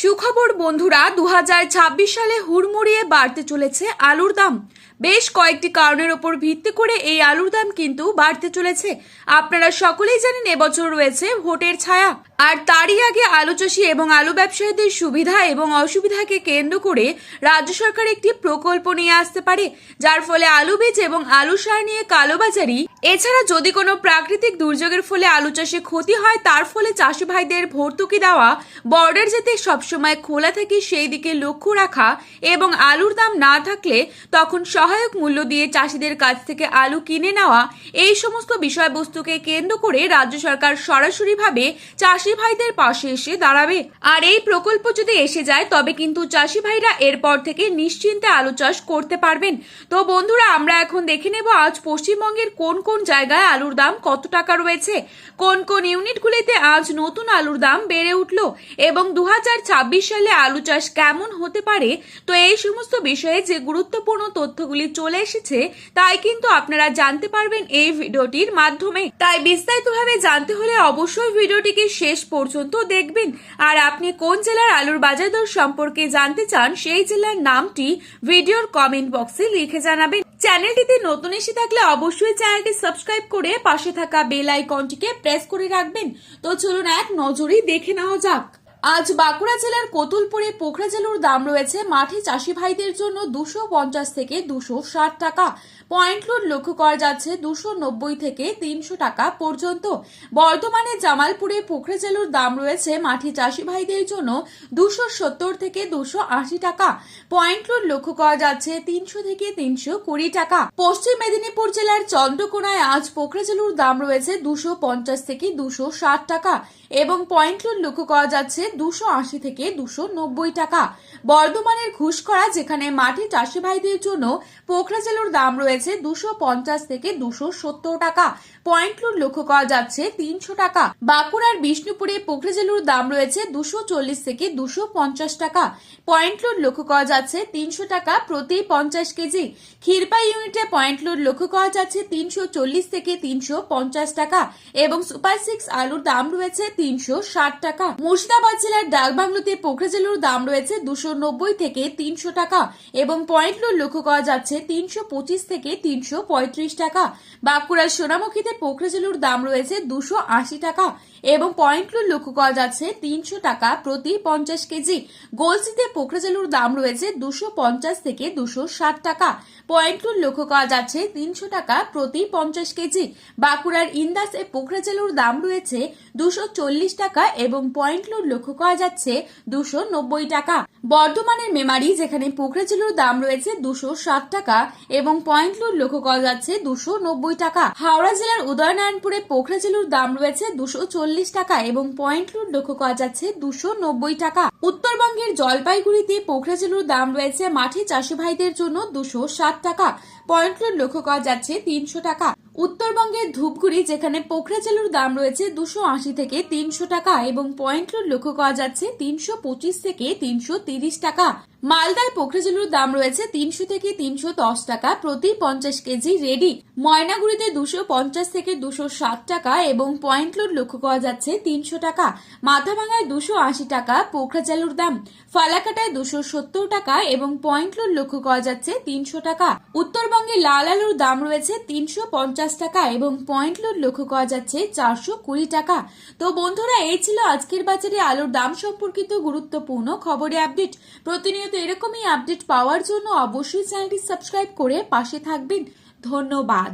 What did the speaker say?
সুখবর বন্ধুরা, 2026 সালে হুড়মুড়িয়ে বাড়তে চলেছে আলুর দাম। বেশ কয়েকটি কারণের উপর ভিত্তি করে এই আলুর দাম কিন্তু বাড়তে চলেছে। আপনারা সকলেই জানেন এবছর রয়েছে ভোটের ছায়া, আর তারই আগে আলু চাষি এবং আলু ব্যবসায়ীদের সুবিধা এবং অসুবিধাকে কেন্দ্র করে রাজ্য সরকার একটি প্রকল্প নিয়ে আসতে পারে, যার ফলে আলু বীজ এবং আলু সার নিয়ে কালোবাজারি, এছাড়া যদি কোনো প্রাকৃতিক দুর্যোগের ফলে আলু চাষে ক্ষতি হয় তার ফলে চাষি ভাইদের ভর্তুকি দেওয়া, বর্ডার যাতে সবসময় খোলা থাকে সেই দিকে লক্ষ্য রাখা এবং আলুর দাম না থাকলে তখন সহায়ক মূল্য দিয়ে চাষিদের কাছ থেকে আলু কিনে নেওয়া, এই সমস্ত বিষয়বস্তুকে কেন্দ্র করে রাজ্য সরকার সরাসরিভাবে চাষি ভাইদের পাশে এসে দাঁড়াবে। আর এই প্রকল্প যদি এসে যায় তবে কিন্তু চাষি ভাইরা এরপর থেকে নিশ্চিন্তে আলু চাষ করতে পারবেন। তো বন্ধুরা, আমরা এখন দেখে নেব আজ পশ্চিমবঙ্গের কোন কোন জায়গায় আলুর দাম কত টাকা রয়েছে, কোন কোন ইউনিটগুলিতে আজ নতুন আলুর দাম বেড়ে উঠল এবং 2026 সালে আলু চাষ কেমন হতে পারে। তো এই সমস্ত বিষয়ে যে গুরুত্বপূর্ণ তথ্যগুলি চলে এসেছে তাই কিন্তু আপনারা জানতে পারবেন এই ভিডিওটির মাধ্যমে। তাই বিস্তারিতভাবে জানতে হলে অবশ্যই ভিডিওটিকে শেষ পর্যন্ত দেখবেন। আর আপনি কোন জেলার আলুর বাজার দর সম্পর্কে জানতে চান সেই জেলার নামটি ভিডিওর কমেন্ট বক্সে লিখে জানাবেন। চ্যানেলটিতে নতুন এসে থাকলে অবশ্যই চ্যানেলটি সাবস্ক্রাইব করে পাশে থাকা বেল আইকনটিকে প্রেস করে রাখবেন। তো চলুন এক নজরেই দেখে নেওয়া যাক। আজ বাঁকুড়া জেলার কতুলপুরে পোখরা আলুর দাম রয়েছে মাঠে চাষি ভাইদের জন্য 250 থেকে 260 টাকা। পয়েন্ট লোড লক্ষ্য করা যাচ্ছে 290 থেকে 300 টাকা পর্যন্ত। বর্ধমানে জামালপুরে পোখরা আলুর দাম রয়েছে মাঠে চাষি ভাইদের জন্য 270 থেকে 280 টাকা। পয়েন্ট লোড লক্ষ্য করা যাচ্ছে 300 থেকে 320 টাকা। পশ্চিম মেদিনীপুর জেলার চন্দ্রকোনায় আজ পোখরা আলুর দাম রয়েছে 250 থেকে 260 টাকা এবং পয়েন্ট লোড লক্ষ্য করা যাচ্ছে 280 থেকে 290 টাকা। বর্ধমানের ঘুষখরা যেখানে মাঠে চাষি ভাইদের জন্য পোখরা আলুর দাম রয়েছে 250 থেকে 270 টাকা। পয়েন্ট লোড লক্ষ্য করা যাচ্ছে 300 টাকা। বাঁকুড়ার বিষ্ণুপুরে পোখরা আলুর দাম রয়েছে 240 থেকে 250 টাকা। পয়েন্ট লোড লক্ষ্য করা যাচ্ছে 300 টাকা প্রতি 50 কেজি। ক্ষীরপাই ইউনিটে পয়েন্ট লোড লক্ষ্য করা যাচ্ছে 340 থেকে 350 টাকা এবং সুপার 6 আলুর দাম রয়েছে 360 টাকা। মুর্শিদাবাদ জেলার ডাকবাংলোতে পোখরা আলুর দাম রয়েছে 290 থেকে 300 টাকা এবং পয়েন্ট লোড লক্ষ্য করা যাচ্ছে 325 থেকে 335 টাকা। বাঁকুড়ার সোনামুখীতে পোখরা আলুর দাম রয়েছে 280 টাকা এবং পয়েন্ট লোড লক্ষ্য করা যাচ্ছে 300 টাকা প্রতি 50 কেজি। গোলসিতে পোখরা আলুর দাম রয়েছে 250 থেকে 260 টাকা। পয়েন্ট লোড লক্ষ্য করা যাচ্ছে 300 টাকা প্রতি 50 কেজি। বাঁকুড়ার ইন্দাসে পোখরা আলুর দাম রয়েছে 240 টাকা এবং পয়েন্ট লোড লক্ষ্য করা যাচ্ছে 290 টাকা। বর্ধমানের মেমারি যেখানে পোখরা আলুর দাম রয়েছে 260 টাকা এবং পয়েন্ট লোড লক্ষ্য করা যাচ্ছে 290 টাকা। হাওড়া জেলার উদয়নারায়ণপুরে পোখরা আলুর দাম রয়েছে 240 টাকা এবং পয়েন্ট লোড লক্ষ্য করা যাচ্ছে 290 টাকা। উত্তরবঙ্গের জলপাইগুড়িতে পোখরা আলুর দাম রয়েছে মাঠে চাষি ভাইদের জন্য 260 টাকা। পয়েন্ট লোড লক্ষ্য করা যাচ্ছে 300 টাকা। উত্তরবঙ্গের ধূপগুড়ি যেখানে পোখরা আলুর দাম রয়েছে 280 থেকে 300 টাকা এবং পয়েন্ট লোড লক্ষ্য করা যাচ্ছে 325 থেকে 330 টাকা। মালদায় পোখরা আলুর দাম রয়েছে 300 থেকে 310 টাকা প্রতি 50 কেজি রেডি। ময়নাগুড়িতে 250 থেকে 260 টাকা এবং পয়েন্ট লোড লক্ষ্য করা যাচ্ছে 300 টাকা। মাথাভাঙায় 280 টাকা পোখরা আলুর দাম। ফালাকাটায় 270 টাকা এবং পয়েন্ট লোড লক্ষ্য করা যাচ্ছে 300 টাকা। উত্তরবঙ্গে লাল আলুর দাম রয়েছে 350 টাকা এবং পয়েন্ট লোড লক্ষ্য করা যাচ্ছে 420 টাকা। তো বন্ধুরা, এই ছিল আজকের বাজারে আলুর দাম সম্পর্কিত গুরুত্বপূর্ণ খবরে আপডেট। প্রতিনিয়ত এরকমই আপডেট পাওয়ার জন্য অবশ্যই চ্যানেলটি সাবস্ক্রাইব করে পাশে থাকবেন। ধন্যবাদ।